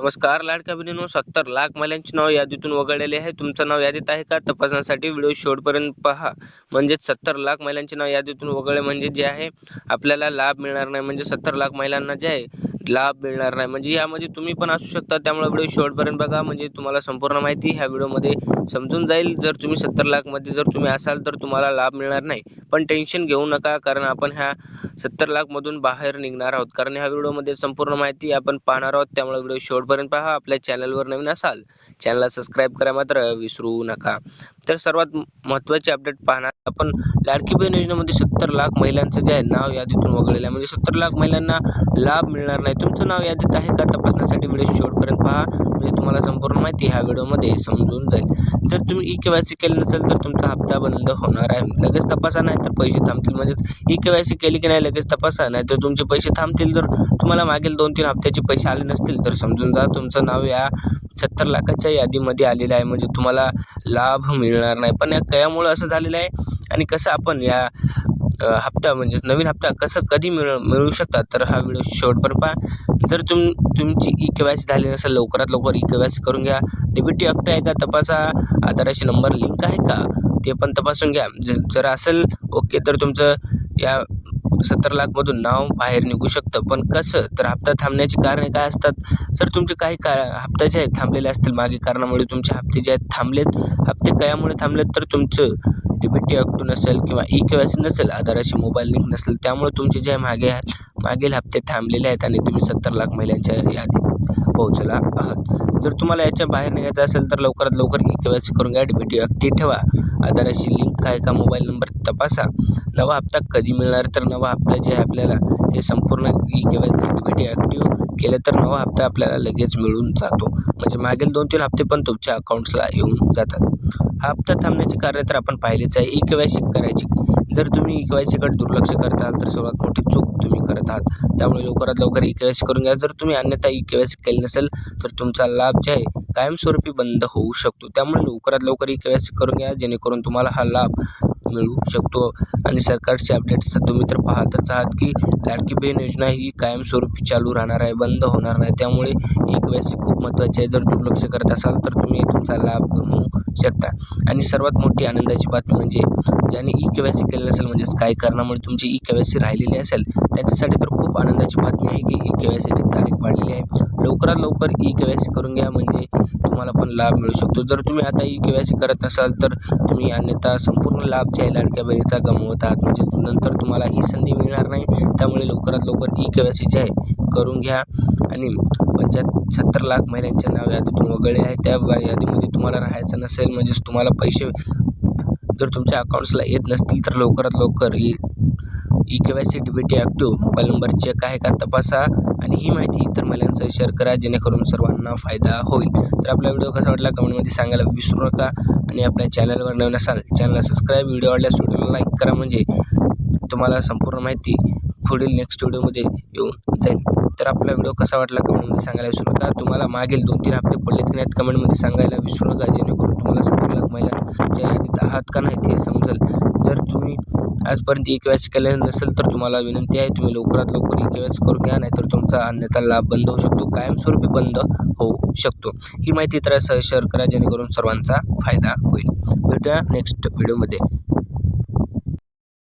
नमस्कार लाडक्या बहिणींनो, 70 लाख महिलांचे नाव यादीतून वगळलेले आहे. तुमचं नाव यादीत आहे का तपासण्यासाठी व्हिडिओ शेवटपर्यंत पहा. म्हणजेच 70 लाख महिलांचे नाव यादीतून वगळले म्हणजे जे आहे आपल्याला लाभ मिळणार नाही. म्हणजे 70 लाख महिलांना जे आहे लाभ मिळणार नाही. म्हणजे यामध्ये तुम्ही पण असू शकता. त्यामुळे व्हिडिओ शेवटपर्यंत बघा, म्हणजे तुम्हाला संपूर्ण माहिती ह्या व्हिडिओमध्ये समजून जाईल. जर तुम्ही 70 लाख मध्ये जर तुम्ही असाल तर तुम्हाला लाभ मिळणार नाही. पण टेन्शन घेऊ नका, कारण आपण ह्या 70 लाख मधून बाहेर निघणार आहोत. कारण ह्या व्हिडिओमध्ये संपूर्ण माहिती आपण पाहणार आहोत. त्यामुळे व्हिडिओ शेवटपर्यंत पहा. आपल्या चॅनलवर नवीन असाल चॅनलला सबस्क्राईब करा मात्र विसरू नका. तर सर्वात महत्त्वाचे अपडेट पाहणार आपण. लाडकी बहीण योजनेमध्ये 70 लाख महिलांचं जे आहे नाव यादीतून वगळलेलं आहे. म्हणजे 70 लाख महिलांना लाभ मिळणार नाही. तुमचं नाव यादीत आहे का तपासण्यासाठी व्हिडिओ शेवटपर्यंत पहा, म्हणजे तुम्हाला संपूर्ण माहिती ह्या व्हिडिओमध्ये समजून जाईल. जर तुम्ही ई-केवायसी केले नसेल तर तुमचा हप्ता बंद होणार आहे. लगेच तपासा, नाही तर पैसे थांबतील. म्हणजेच ई-केवायसी केली की नाही लगेच तपासा, नाही तर तुमचे पैसे थांबतील. जर तुम्हाला मागील 2-3 हप्त्याचे पैसे आले नसतील तर समजून जा तुमचं नाव या 70 लाखाच्या यादीमध्ये आलेलं आहे. म्हणजे तुम्हाला लाभ मिळणार नाही. पण या कशामुळं असं झालेलं आहे आणि कसं आपण या हप्ता म्हणजे नवीन हप्ता कधी मिळू शकतात, तर हा व्हिडिओ शेवटपर्यंत पहा. जर तुमची ई-केवायसी झाली नसेल लवकरात लवकर ई-केवायसी करून घ्या. डीबीटी हप्ता आहे का तपासा. आधाराशी नंबर लिंक आहे का ते पण तपासून घ्या. जर असेल ओके तर तुमचं या 70 लाख मधून नाव बाहेर निघू शकतं. पण कसं, तर हप्ता थांबण्याची कारणे काय असतात. जर तुमचे काही हप्ते जे आहेत थांबलेले असतील मागे कारणामुळे तुमचे हप्ते जे आहेत थांबलेत. हप्ते कशामुळे थांबलेत, तर तुमचं डीबीटी ॲक्टिव्ह नसेल किंवा ई-केवायसी नसेल, आधाराशी मोबाईल लिंक नसेल, त्यामुळे तुमचे जे मागील हप्ते थांबलेले आहेत आणि तुम्ही 70 लाख महिलांच्या यादीत पोहोचला आहात. जर तुम्हाला याच्या बाहेर निघायचं असेल तर लवकरात लवकर ई-केवायसी करून घ्या. डीबीटी ॲक्टिव्ह ठेवा. आधाराशी लिंक आहे का मोबाईल नंबर तपासा. नवा हप्ता कधी मिळणार, तर नवा हप्ता जे आहे आपल्याला हे संपूर्ण ई-केवायसी डीबीटी ॲक्टिव्ह केलं तर नवा हप्ता आपल्याला लगेच मिळून जातो. म्हणजे मागील 2-3 हप्ते पण तुमच्या अकाउंट्सला येऊन जातात. हा हप्ता थांबण्याची कारणे तर आपण पाहिलेच आहे. ई-केवायसी करायची. जर तुम्ही ई-केवायसीकडे दुर्लक्ष करत आहात तर सर्वात मोठी चूक तुम्ही करत आहात. त्यामुळे लवकरात लवकर ई-केवायसी करून घ्या. जर तुम्ही अन्यथा ई-केवायसी केली नसेल तर तुमचा लाभ जे आहे कायमस्वरूपी बंद होऊ शकतो. त्यामुळे लवकरात लवकर ई-केवायसी करून घ्या, जेणेकरून तुम्हाला हा लाभ मिळू शकतो. आणि सरकारचे अपडेट्स तुम्ही तर पाहतच आहात की लाडकी बहीण योजना ही कायमस्वरूपी चालू राहणार आहे, बंद होणार नाही. त्यामुळे ई-केवायसी खूप महत्त्वाची आहे. जर दुर्लक्ष करत असाल तर तुम्ही तुमचा लाभ गमावू शकता. आणि सर्वात मोठी आनंदाची बातमी म्हणजे ज्याने ई-केवायसी केलेलं असेल, म्हणजेच काही कारणामुळे तुमची ई-केवायसी राहिलेली असेल, त्यांच्यासाठी तर खूप आनंदाची बातमी आहे की ई-केवायसीची तारीख वाढलेली आहे. लवकरात लवकर ई-केवायसी करून घ्या, म्हणजे तुम्हाला पण लाभ मिळू शकतो. जर तुम्ही आता ई-केवायसी करत नसाल तर तुम्ही अन्यथा संपूर्ण लाभ जे आहे लाडक्या बहिणीचा गमावत आहात. म्हणजे नंतर तुम्हाला ही संधी मिळणार नाही. त्यामुळे लवकरात लवकर ई-केवायसी जे आहे करून घ्या. आणि 70 लाख महिलांच्या नाव यादीतून वगळले आहे, त्या यादीमध्ये तुम्हाला राहायचं नसेल, म्हणजेच तुम्हाला पैसे जर तुमच्या अकाउंट्सला येत नसतील तर लवकरात लवकर e KYC DBT active mobile number check आहे का तपासा. आणि ही माहिती इतर महिलांसह शेअर करा, जेणेकरून सर्वांना फायदा होईल. तर आपला व्हिडिओ कसा वाटला कमेंटमध्ये सांगायला विसरू नका. आणि आपल्या चॅनलवर नवीन असाल चॅनलला सबस्क्राईब, व्हिडिओ आवडल्यास व्हिडिओला लाईक करा, म्हणजे तुम्हाला संपूर्ण माहिती पुढील नेक्स्ट व्हिडिओमध्ये येऊन जाईल. तर आपला व्हिडिओ कसा वाटला कमेंटमध्ये सांगायला विसरू नका. तुम्हाला मागील 2-3 हप्ते पडलेत की नाहीत कमेंटमध्ये सांगायला विसरू नका, जेणेकरून तुम्हाला 70 लाख महिलांच्या यादीत आहात का नाही ते समजेल. जर तुम्ही आजपर्यंत ई-केवायसी केलेलं नसेल तर तुम्हाला विनंती आहे तुम्ही लवकरात लवकर ई-केवायसी करून घ्या, नाहीतर तुमचा अन्यथा लाभ बंद होऊ शकतो, कायमस्वरूपी बंद होऊ शकतो. ही माहिती इतरांसह शेअर करा, जेणेकरून सर्वांचा फायदा होईल. भेटूया नेक्स्ट व्हिडिओमध्ये.